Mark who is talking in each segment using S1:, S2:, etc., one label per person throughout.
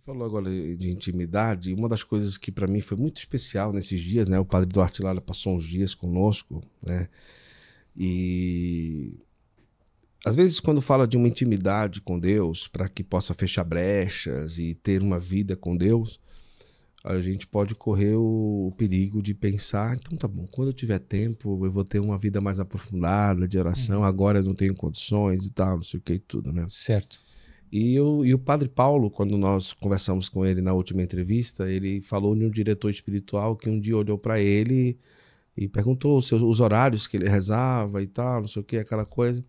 S1: Falou agora de intimidade. Uma das coisas que para mim foi muito especial nesses dias, né? O padre Duarte Lara passou uns dias conosco, né? E às vezes quando fala de uma intimidade com Deus, para que possa fechar brechas e ter uma vida com Deus, a gente pode correr o perigo de pensar, então tá bom, quando eu tiver tempo eu vou ter uma vida mais aprofundada de oração, agora eu não tenho condições e tal, não sei o que e tudo, né?
S2: Certo.
S1: E o Padre Paulo, quando nós conversamos com ele na última entrevista, ele falou de um diretor espiritual que um dia olhou para ele e perguntou os horários que ele rezava e tal, não sei o que, aquela coisa.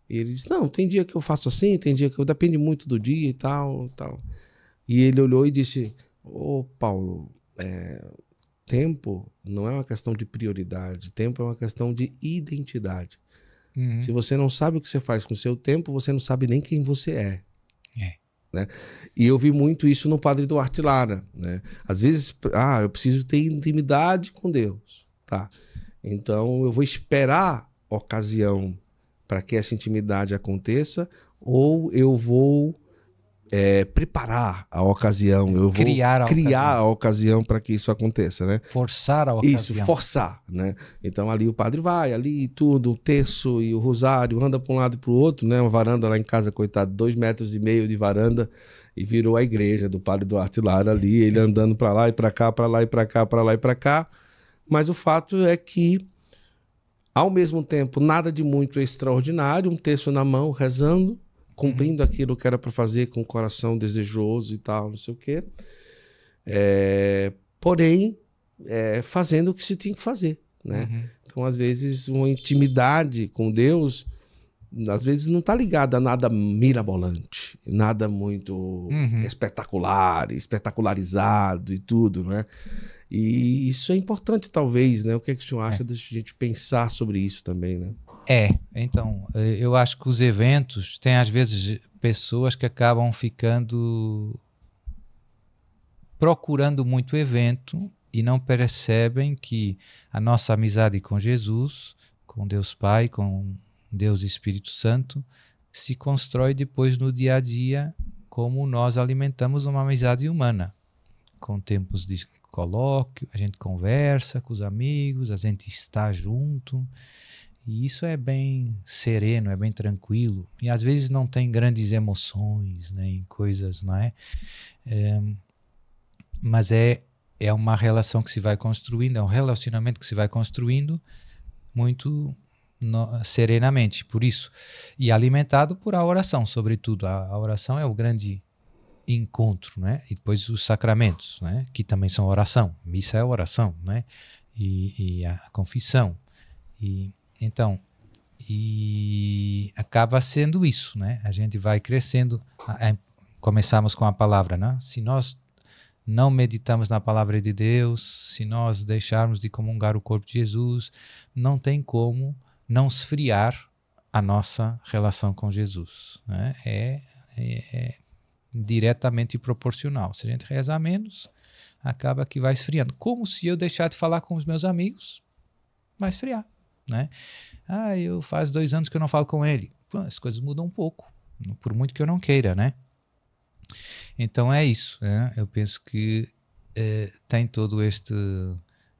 S1: E ele disse, não, tem dia que eu faço assim, tem dia que eu... Depende muito do dia e tal, tal. E ele olhou e disse, Paulo, tempo não é uma questão de prioridade, tempo é uma questão de identidade. Se você não sabe o que você faz com o seu tempo, você não sabe nem quem você é. Né? E eu vi muito isso no Padre Duarte Lara, né? Às vezes, eu preciso ter intimidade com Deus, tá? Então eu vou esperar a ocasião para que essa intimidade aconteça, ou eu vou preparar a ocasião, eu vou criar a ocasião para que isso aconteça, né?
S2: Forçar a ocasião.
S1: Isso, forçar, né? Então ali o padre vai, ali tudo, o terço e o rosário, anda para um lado e para o outro, né? Uma varanda lá em casa, coitado, 2,5 metros de varanda, e virou a igreja do Padre Duarte Lara ali, ele andando para lá e para cá, para lá e para cá, para lá e para cá. Mas o fato é que, ao mesmo tempo, nada de muito extraordinário, um terço na mão, rezando, cumprindo aquilo que era para fazer com o coração desejoso e tal, não sei o quê. Porém, fazendo o que se tinha que fazer, né? Então, às vezes, uma intimidade com Deus, às vezes não está ligada a nada mirabolante, nada muito espetacular, espetacularizado e tudo, né? E isso é importante, talvez, né? O que é que o senhor acha da gente pensar sobre isso também, né?
S2: Então, eu acho que os eventos têm às vezes pessoas que acabam ficando procurando muito evento e não percebem que a nossa amizade com Jesus, com Deus Pai, com Deus Espírito Santo, se constrói depois no dia a dia, como nós alimentamos uma amizade humana, com tempos de colóquio, a gente conversa com os amigos, a gente está junto. E isso é bem sereno, é bem tranquilo. E às vezes não tem grandes emoções, nem coisas, não é? Mas é uma relação que se vai construindo, é um relacionamento que se vai construindo muito serenamente, por isso. E alimentado por a oração, sobretudo. A oração é o grande encontro, né? E depois os sacramentos, né? Que também são oração. Missa é oração, né? E a confissão. Então, acaba sendo isso, né? A gente vai crescendo. Começamos com a palavra, né? Se nós não meditamos na palavra de Deus, se nós deixarmos de comungar o corpo de Jesus, não tem como não esfriar a nossa relação com Jesus, né? É diretamente proporcional. Se a gente rezar menos, acaba que vai esfriando. Como se eu deixar de falar com os meus amigos, vai esfriar. Né? Eu faz 2 anos que eu não falo com ele. As coisas mudam um pouco, por muito que eu não queira, né? Então é isso, né? Eu penso que tem todo este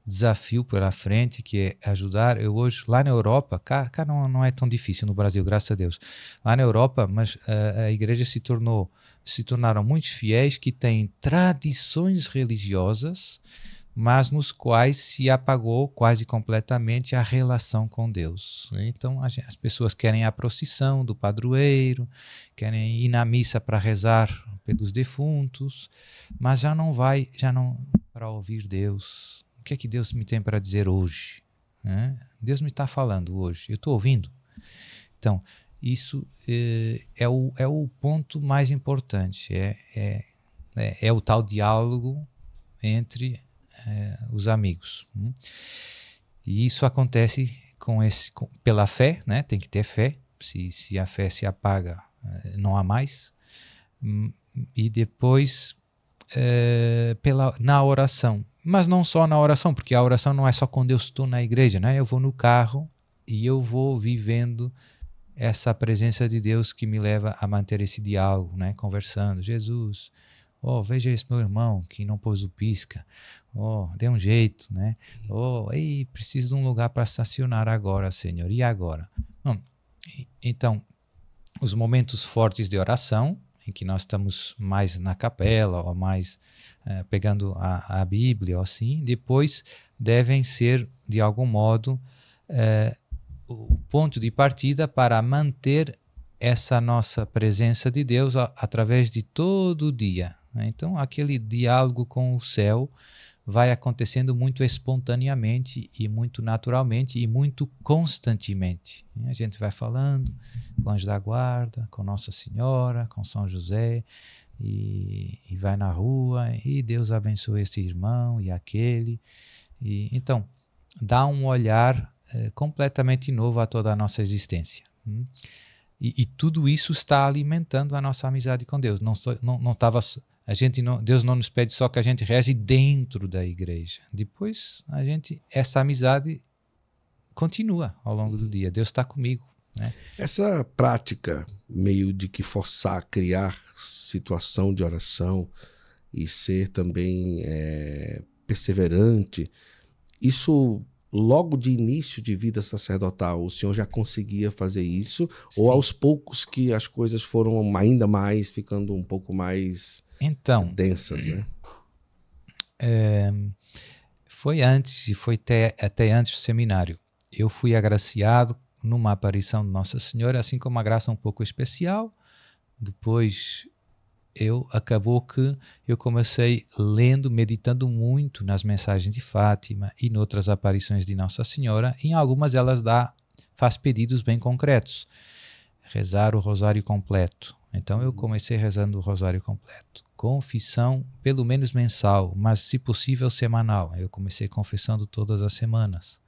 S2: desafio pela frente, que é ajudar. Eu hoje, lá na Europa, cá não é tão difícil no Brasil, graças a Deus. Lá na Europa, mas a igreja se tornaram muitos fiéis que têm tradições religiosas, mas nos quais se apagou quase completamente a relação com Deus. Então as pessoas querem a procissão do padroeiro, querem ir na missa para rezar pelos defuntos, mas já não para ouvir Deus. O que é que Deus me tem para dizer hoje? Deus me está falando hoje, eu estou ouvindo. Então, isso é o ponto mais importante, é o tal diálogo entre os amigos. E isso acontece pela fé, né? Tem que ter fé. Se a fé se apaga, não há mais. E depois na oração. Mas não só na oração, porque a oração não é só quando eu estou na igreja, né? Eu vou no carro e eu vou vivendo essa presença de Deus que me leva a manter esse diálogo, né? Conversando. Jesus, Oh, veja esse meu irmão que não pôs o pisca. Oh, dê um jeito, né? Oh, ei, preciso de um lugar para estacionar agora, Senhor. E agora? Bom, então, os momentos fortes de oração, em que nós estamos mais na capela, ou mais pegando a Bíblia, ou assim, depois devem ser, de algum modo, o ponto de partida para manter essa nossa presença de Deus através de todo o dia. Então, aquele diálogo com o céu vai acontecendo muito espontaneamente e muito naturalmente e muito constantemente. A gente vai falando com o anjo da guarda, com Nossa Senhora, com São José, e vai na rua, e Deus abençoe esse irmão e aquele. Então, dá um olhar completamente novo a toda a nossa existência. E tudo isso está alimentando a nossa amizade com Deus. Deus não nos pede só que a gente reze dentro da igreja. Depois, essa amizade continua ao longo do dia. Deus está comigo, né?
S1: Essa prática meio de que forçar, criar situação de oração e ser também perseverante, isso logo de início de vida sacerdotal, o senhor já conseguia fazer isso? Sim. Ou aos poucos que as coisas foram ainda mais, ficando um pouco mais densas, né?
S2: Foi antes, e foi até antes do seminário. Eu fui agraciado numa aparição de Nossa Senhora, assim com uma graça um pouco especial. Depois acabou que eu comecei lendo, meditando muito nas mensagens de Fátima e noutras aparições de Nossa Senhora. Em algumas elas faz pedidos bem concretos. Rezar o rosário completo. Então eu comecei rezando o rosário completo. Confissão, pelo menos mensal, mas se possível semanal. Eu comecei confessando todas as semanas.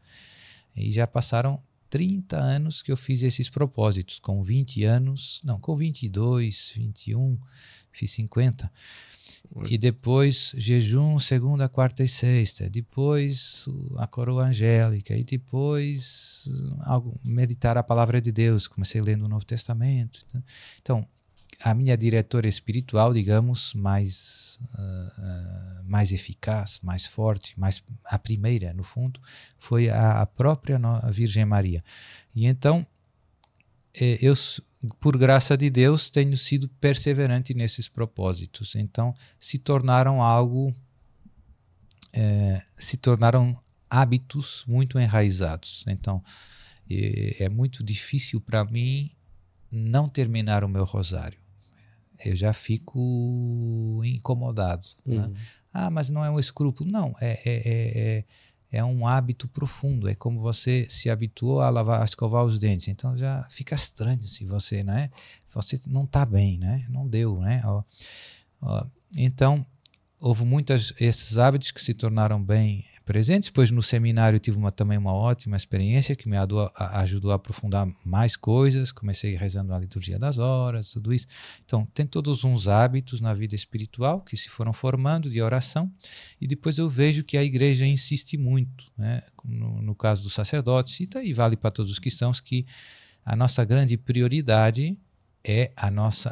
S2: E já passaram 30 anos que eu fiz esses propósitos. Com 20 anos, não, com 22, 21, fiz 50. E depois jejum segunda, quarta e sexta. Depois a coroa angélica. E depois meditar a palavra de Deus. Comecei lendo o Novo Testamento. Então, a minha diretora espiritual, digamos, mais eficaz, mais forte, a primeira, no fundo, foi a própria Virgem Maria. E então, eu, por graça de Deus, tenho sido perseverante nesses propósitos. Então, se tornaram hábitos muito enraizados. Então, é muito difícil para mim não terminar o meu rosário. Eu já fico incomodado. Né? Mas não é um escrúpulo. Não, é um hábito profundo. É como você se habituou a escovar os dentes. Então já fica estranho se você, né? Você não está bem, né? Não deu, né? Então, houve esses hábitos que se tornaram bem presentes. Depois no seminário tive também uma ótima experiência que me ajudou a aprofundar mais coisas. Comecei rezando a liturgia das horas, tudo isso. Então tem todos uns hábitos na vida espiritual que se foram formando de oração, e depois eu vejo que a igreja insiste muito, né? No caso dos sacerdotes, e daí vale para todos os cristãos, que a nossa grande prioridade é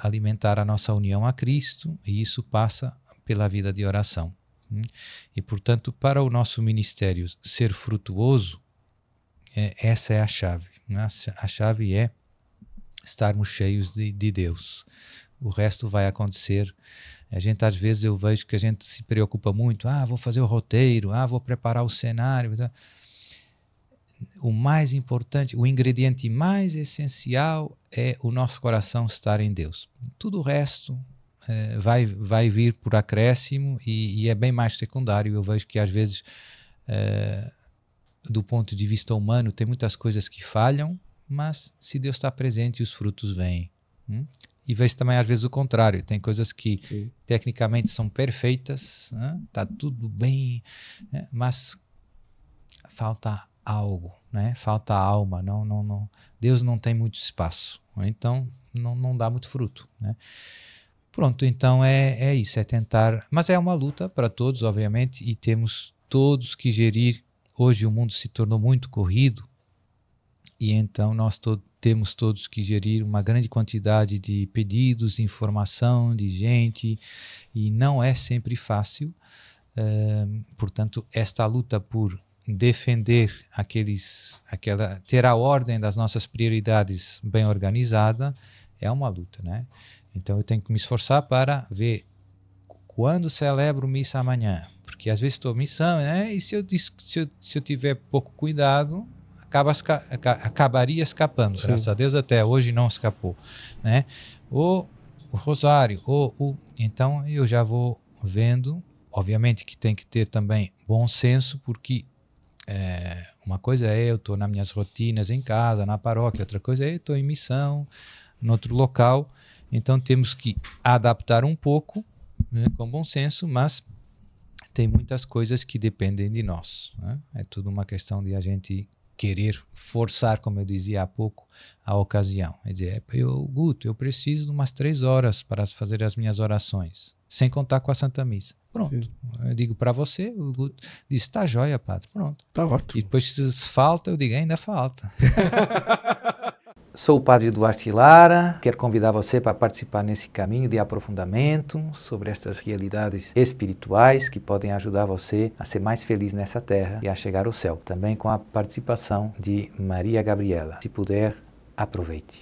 S2: alimentar a nossa união a Cristo, e isso passa pela vida de oração. E, portanto, para o nosso ministério ser frutuoso, essa é a chave. Né? A chave é estarmos cheios de Deus. O resto vai acontecer. Às vezes eu vejo que a gente se preocupa muito. Vou fazer o roteiro, vou preparar o cenário. O mais importante, o ingrediente mais essencial é o nosso coração estar em Deus. Tudo o resto vai vir por acréscimo e é bem mais secundário. Eu vejo que às vezes, do ponto de vista humano, tem muitas coisas que falham, mas se Deus está presente, os frutos vêm. E vejo também às vezes o contrário. Tem coisas que tecnicamente são perfeitas, está tudo bem, mas falta algo, né? Falta alma. Não, Deus não tem muito espaço, então não dá muito fruto, né? Pronto, então é isso, é tentar, mas é uma luta para todos, obviamente, e temos todos que gerir. Hoje o mundo se tornou muito corrido, e então nós temos todos que gerir uma grande quantidade de pedidos, de informação, de gente, e não é sempre fácil. Portanto, esta luta por defender ter a ordem das nossas prioridades bem organizada é uma luta, né? Então eu tenho que me esforçar para ver quando celebro missa amanhã, porque às vezes estou missão, né? E se eu tiver pouco cuidado, acabaria escapando. Sim. Graças a Deus até hoje não escapou, né? Ou o rosário, então eu já vou vendo. Obviamente que tem que ter também bom senso, porque uma coisa é eu estou nas minhas rotinas em casa, na paróquia, outra coisa é eu estou em missão, em outro local, então temos que adaptar um pouco, né, com bom senso, mas tem muitas coisas que dependem de nós, né? É tudo uma questão de a gente querer forçar, como eu dizia há pouco, a ocasião. É dizer, Guto, eu preciso de umas 3 horas para fazer as minhas orações, sem contar com a Santa Missa. Pronto. Sim. Eu digo para você, o Guto diz, tá jóia, padre, pronto.
S1: Tá ótimo.
S2: E depois se falta, eu digo, ainda falta. Sou o padre Duarte Lara, quero convidar você para participar nesse caminho de aprofundamento sobre estas realidades espirituais que podem ajudar você a ser mais feliz nessa terra e a chegar ao céu. Também com a participação de Maria Gabriela. Se puder, aproveite.